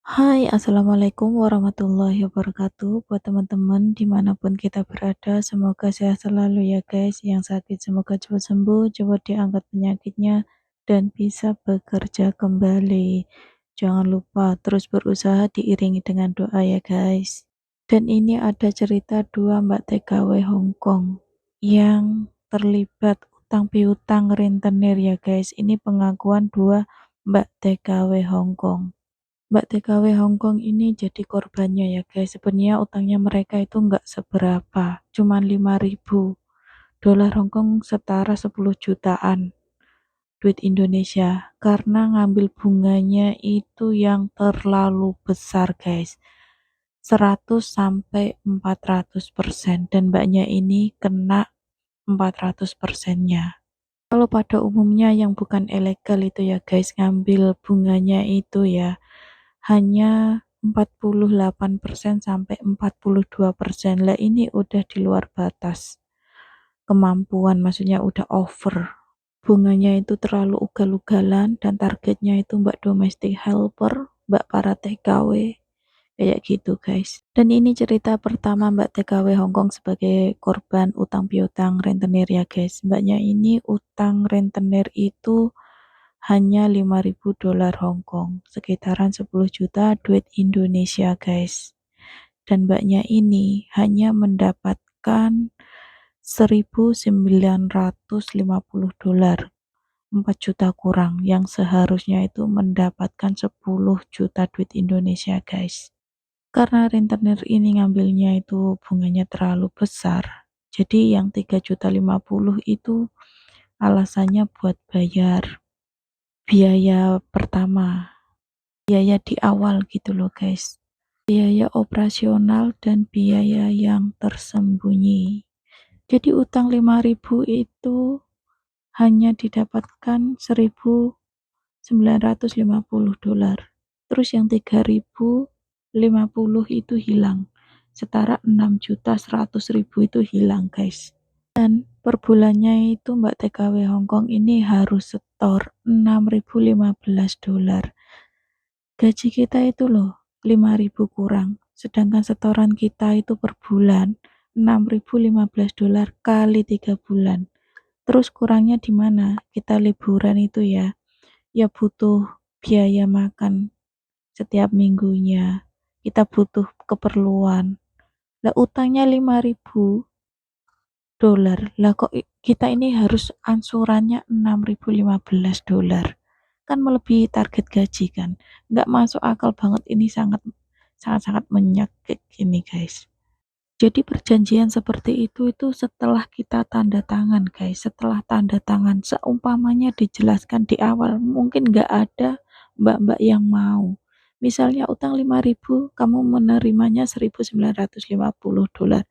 Hai, Assalamualaikum warahmatullahi wabarakatuh. Buat teman-teman dimanapun kita berada, semoga sehat selalu ya guys. Yang sakit semoga cepat sembuh, cepat diangkat penyakitnya, dan bisa bekerja kembali. Jangan lupa terus berusaha diiringi dengan doa ya guys. Dan ini ada cerita dua Mbak TKW Hongkong yang terlibat utang piutang rentenir ya guys. Ini pengakuan dua Mbak TKW Hongkong. Mbak TKW Hongkong ini jadi korbannya ya guys. Sebenarnya utangnya mereka itu nggak seberapa, cuman 5.000 dolar Hongkong setara 10 jutaan duit Indonesia. Karena ngambil bunganya itu yang terlalu besar guys. 100 sampai 400% dan mbaknya ini kena 400%-nya. Kalau pada umumnya yang bukan ilegal itu ya guys, ngambil bunganya itu ya hanya 48% sampai 42%. Lah ini udah di luar batas kemampuan, maksudnya udah over. Bunganya itu terlalu ugal-ugalan dan targetnya itu mbak domestic helper, mbak para TKW, kayak gitu guys. Dan ini cerita pertama mbak TKW Hongkong sebagai korban utang piutang rentenir ya guys. Mbaknya ini utang rentenir itu hanya 5.000 dolar Hongkong, sekitaran 10 juta duit Indonesia guys. Dan mbaknya ini hanya mendapatkan 1.950 dolar, 4 juta kurang, yang seharusnya itu mendapatkan 10 juta duit Indonesia guys. Karena rentenir ini ngambilnya itu bunganya terlalu besar, jadi yang 3.050 itu alasannya buat bayar biaya pertama, biaya di awal gitu loh guys, biaya operasional dan biaya yang tersembunyi. Jadi utang 5.000 itu hanya didapatkan 1.950 dolar. Terus yang 3.050 itu hilang. Setara 6.100.000 itu hilang guys. Dan per bulannya itu Mbak TKW Hongkong ini harus setor 6.015 dolar. Gaji kita itu loh 5.000 kurang. Sedangkan setoran kita itu per bulan 6.015 dolar kali 3 bulan. Terus kurangnya di mana? Kita liburan itu ya butuh biaya makan setiap minggunya. Kita butuh keperluan. Lah utangnya 5.000 dolar. Lah kok kita ini harus ansurannya 6.015 dolar. Kan melebihi target gaji kan. Nggak masuk akal banget, ini sangat menyakit ini guys. Jadi perjanjian seperti itu setelah kita tanda tangan guys, setelah tanda tangan seumpamanya dijelaskan di awal, mungkin nggak ada mbak-mbak yang mau. Misalnya utang 5.000, kamu menerimanya 1.950 dolar.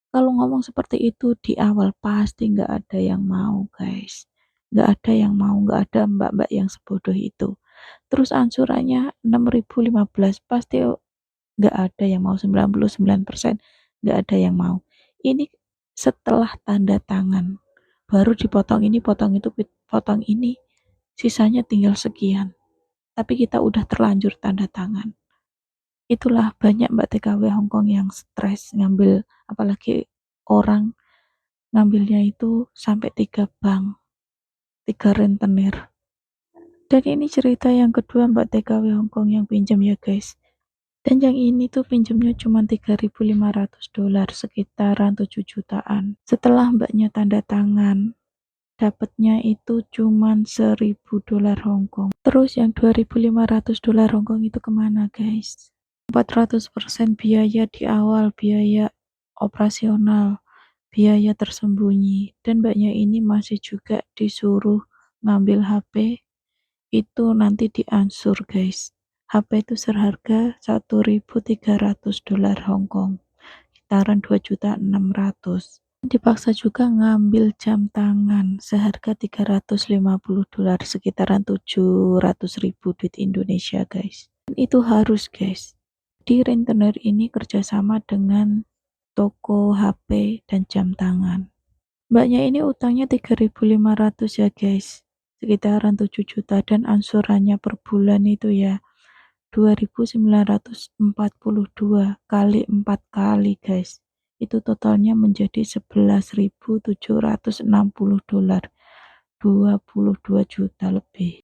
Kalau ngomong seperti itu di awal pasti nggak ada yang mau guys. Nggak ada yang mau, nggak ada mbak-mbak yang sebodoh itu. Terus ansurannya 6.015, pasti nggak ada yang mau, 99% nggak ada yang mau. Ini setelah tanda tangan, baru dipotong ini, potong itu, potong ini, sisanya tinggal sekian. Tapi kita udah terlanjur tanda tangan. Itulah banyak Mbak TKW Hongkong yang stres ngambil, apalagi orang ngambilnya itu sampai 3 bank, 3 rentenir. Dan ini cerita yang kedua Mbak TKW Hongkong yang pinjam ya guys. Dan yang ini tuh pinjamnya cuma 3.500 dolar, sekitaran 7 jutaan. Setelah mbaknya tanda tangan, dapatnya itu cuma 1.000 dolar Hongkong. Terus yang 2.500 dolar Hongkong itu kemana guys? 400% biaya di awal, biaya operasional, biaya tersembunyi. Dan mbaknya ini masih juga disuruh ngambil HP, itu nanti diansur guys. HP itu seharga 1.300 dolar Hongkong, sekitaran 2.600.000. Dipaksa juga ngambil jam tangan seharga 350 dolar, sekitaran 700.000 duit Indonesia guys. Dan itu harus guys. Di rentenir ini kerjasama dengan toko HP dan jam tangan. Mbaknya ini utangnya 3.500 ya guys, sekitaran 7 juta, dan ansurannya per bulan itu ya 2.942 kali 4 kali guys. Itu totalnya menjadi $11.760, 22 juta lebih.